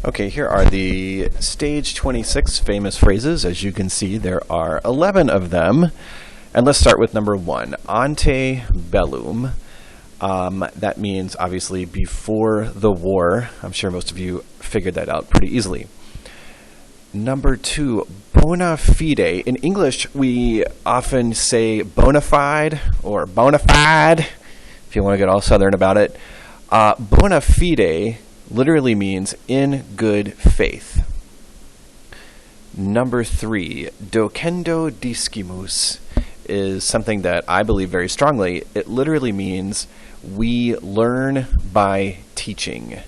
Okay, here are the stage 26 famous phrases. As you can see, there are 11 of them. And let's start with number 1, ante bellum. That means, obviously, before the war. I'm sure most of you figured that out pretty easily. Number 2, bona fide. In English, we often say bona fide or bona fide, if you want to get all southern about it. Bona fide literally means in good faith. Number 3, docendo discimus is something that I believe very strongly. It literally means we learn by teaching.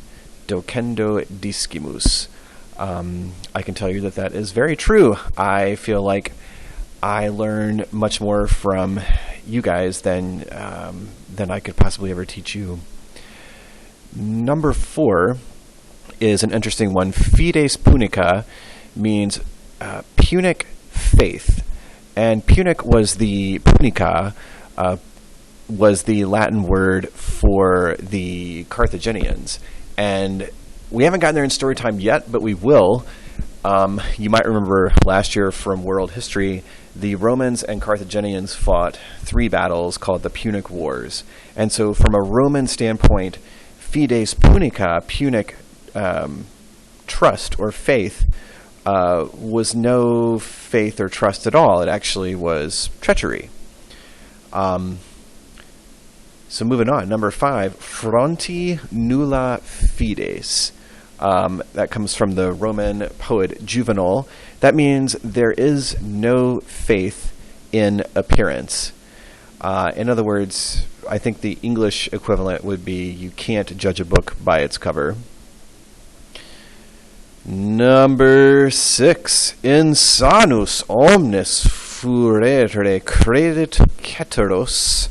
Docendo discimus. I can tell you that that is very true. I feel like I learn much more from you guys than I could possibly ever teach you. Number 4 is an interesting one. Fides punica means Punic faith. And Punic was the Latin word for the Carthaginians. And we haven't gotten there in story time yet, but we will. You might remember last year from world history, the Romans and Carthaginians fought 3 battles called the Punic Wars. And so from a Roman standpoint, Fides punica, Punic trust or faith, was no faith or trust at all. It actually was treachery. So moving on, number 5, fronti nulla fides. That comes from the Roman poet Juvenal. That means there is no faith in appearance. In other words, I think the English equivalent would be you can't judge a book by its cover. Number 6, insanus omnes furere credit ceteros,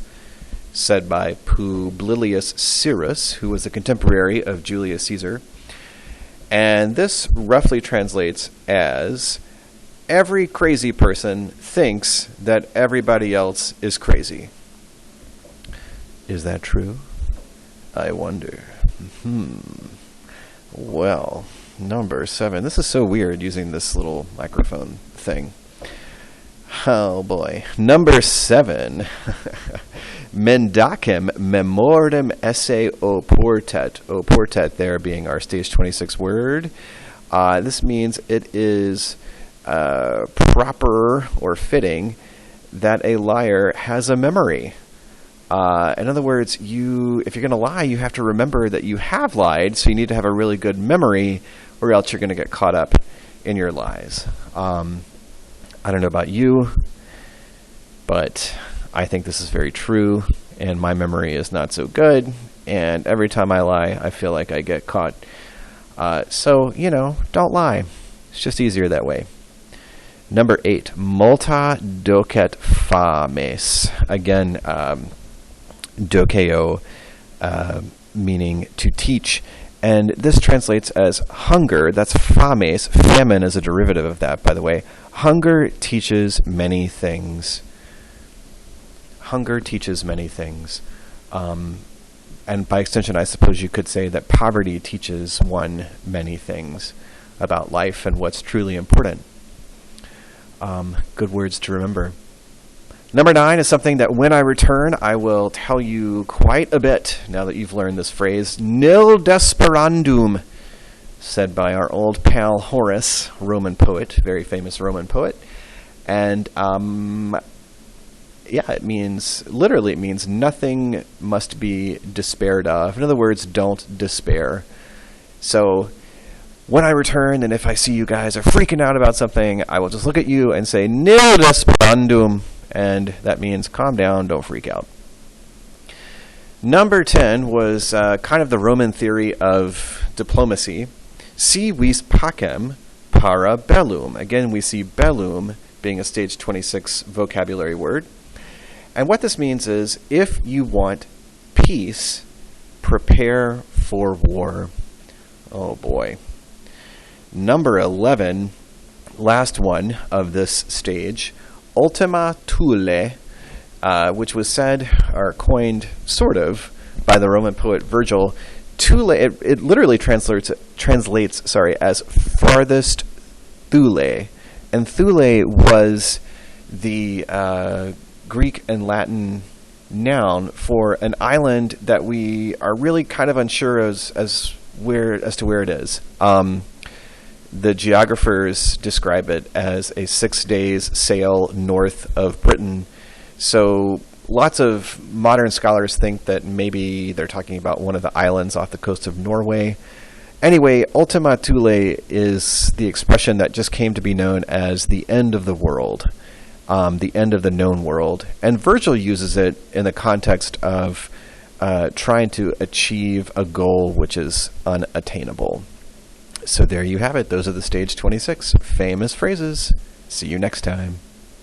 said by Publilius Syrus, who was a contemporary of Julius Caesar. And this roughly translates as, every crazy person thinks that everybody else is crazy. Is that true? I wonder. Well, number 7. This is so weird using this little microphone thing. Oh boy. Number 7. Mendacem memorem esse oportet. Oportet there being our stage 26 word. This means it is proper or fitting that a liar has a memory. In other words, if you're going to lie, you have to remember that you have lied, so you need to have a really good memory, or else you're going to get caught up in your lies. I don't know about you, but I think this is very true, and my memory is not so good, and every time I lie, I feel like I get caught. So, don't lie. It's just easier that way. Number 8, multa docet fames. Again, dokeo, meaning to teach. And this translates as hunger. That's fames. Famine is a derivative of that, by the way. Hunger teaches many things. Hunger teaches many things. And by extension, I suppose you could say that poverty teaches one many things about life and what's truly important. Good words to remember. Number 9 is something that when I return, I will tell you quite a bit now that you've learned this phrase. Nil desperandum, said by our old pal Horace, Roman poet, very famous Roman poet. And it means nothing must be despaired of. In other words, don't despair. So when I return, and if I see you guys are freaking out about something, I will just look at you and say, nil desperandum. And that means calm down, don't freak out. Number 10 was kind of the Roman theory of diplomacy. Si vis pacem para bellum. Again, we see bellum being a stage 26 vocabulary word. And what this means is, if you want peace, prepare for war. Oh boy. Number 11, last one of this stage, ultima thule, which was said or coined sort of by the Roman poet Virgil Thule, it literally translates as farthest Thule, and Thule was the Greek and Latin noun for an island that we are really kind of unsure as to where it is. The geographers describe it as a 6 days sail north of Britain. So lots of modern scholars think that maybe they're talking about one of the islands off the coast of Norway. Anyway, Ultima Thule is the expression that just came to be known as the end of the world, the end of the known world. And Virgil uses it in the context of trying to achieve a goal which is unattainable. So there you have it. Those are the Stage 26 famous phrases. See you next time.